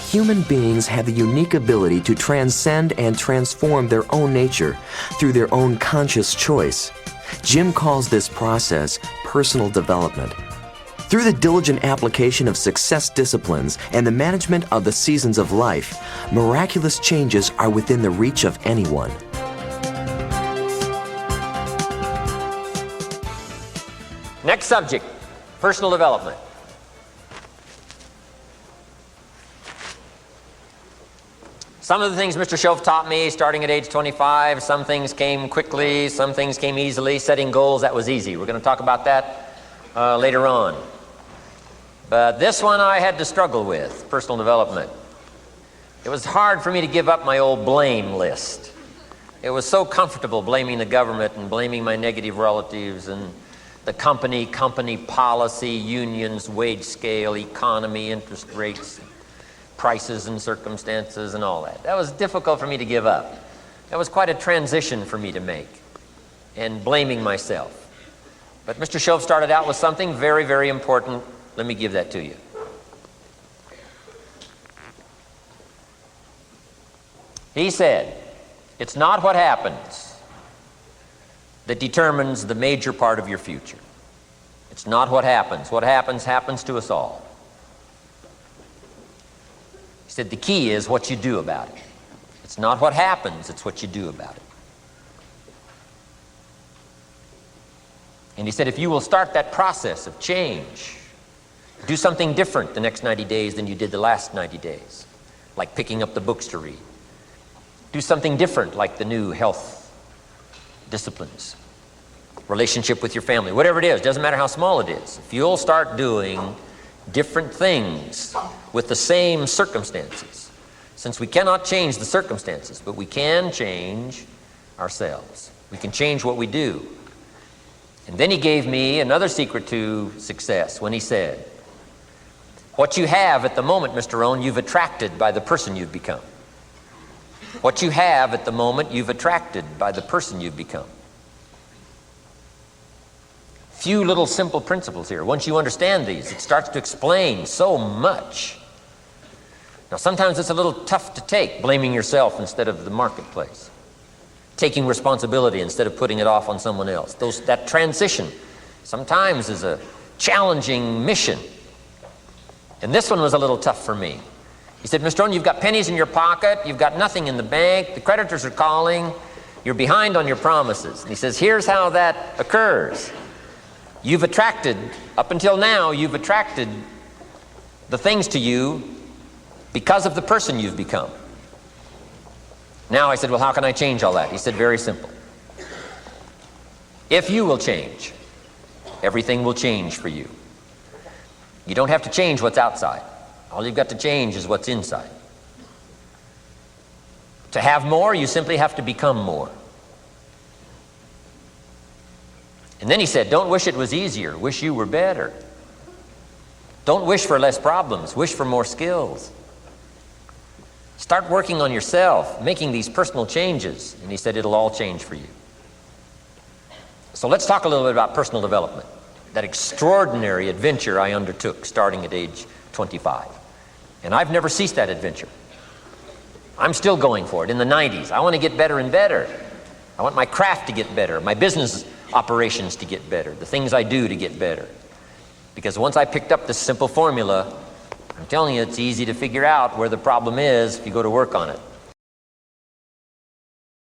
human beings have the unique ability to transcend and transform their own nature through their own conscious choice. Jim calls this process personal development. Through the diligent application of success disciplines and the management of the seasons of life, miraculous changes are within the reach of anyone. Next subject, personal development. Some of the things Mr. Shoaff taught me starting at age 25, some things came quickly, some things came easily. Setting goals, that was easy. We're going to talk about that later on. But this one I had to struggle with, personal development. It was hard for me to give up my old blame list. It was so comfortable blaming the government and blaming my negative relatives and the company policy, unions, wage scale, economy, interest rates, prices and circumstances and all that. That was difficult for me to give up. That was quite a transition for me to make, and blaming myself. But Mr. Shoaff started out with something very, very important. Let me give that to you. He said, it's not what happens that determines the major part of your future. It's not what happens. What happens, happens to us all. He said the key is what you do about it. It's not what happens, it's what you do about it. And he said if you will start that process of change, do something different the next 90 days than you did the last 90 days, like picking up the books to read. Do something different like the new health disciplines, relationship with your family, whatever it is, doesn't matter how small it is. If you'll start doing different things with the same circumstances, since we cannot change the circumstances, but we can change ourselves. We can change what we do. And then he gave me another secret to success when he said, what you have at the moment, Mr. Rohn, you've attracted by the person you've become. What you have at the moment, you've attracted by the person you've become. Few little simple principles here. Once you understand these, it starts to explain so much. Now, sometimes it's a little tough to take, blaming yourself instead of the marketplace, taking responsibility instead of putting it off on someone else. That transition sometimes is a challenging mission. And this one was a little tough for me. He said, Mr. Rohn, you've got pennies in your pocket, you've got nothing in the bank, the creditors are calling, you're behind on your promises. And he says, here's how that occurs. You've attracted, up until now, you've attracted the things to you because of the person you've become. Now I said, well, how can I change all that? He said, very simple. If you will change, everything will change for you. You don't have to change what's outside. All you've got to change is what's inside. To have more, you simply have to become more. And then he said, don't wish it was easier, wish you were better. Don't wish for less problems, wish for more skills. Start working on yourself, making these personal changes. And he said, it'll all change for you. So let's talk a little bit about personal development, that extraordinary adventure I undertook starting at age 25. And I've never ceased that adventure. I'm still going for it in the 90s. I want to get better and better. I want my craft to get better, my business operations to get better, the things I do to get better. Because once I picked up this simple formula, I'm telling you, it's easy to figure out where the problem is if you go to work on it.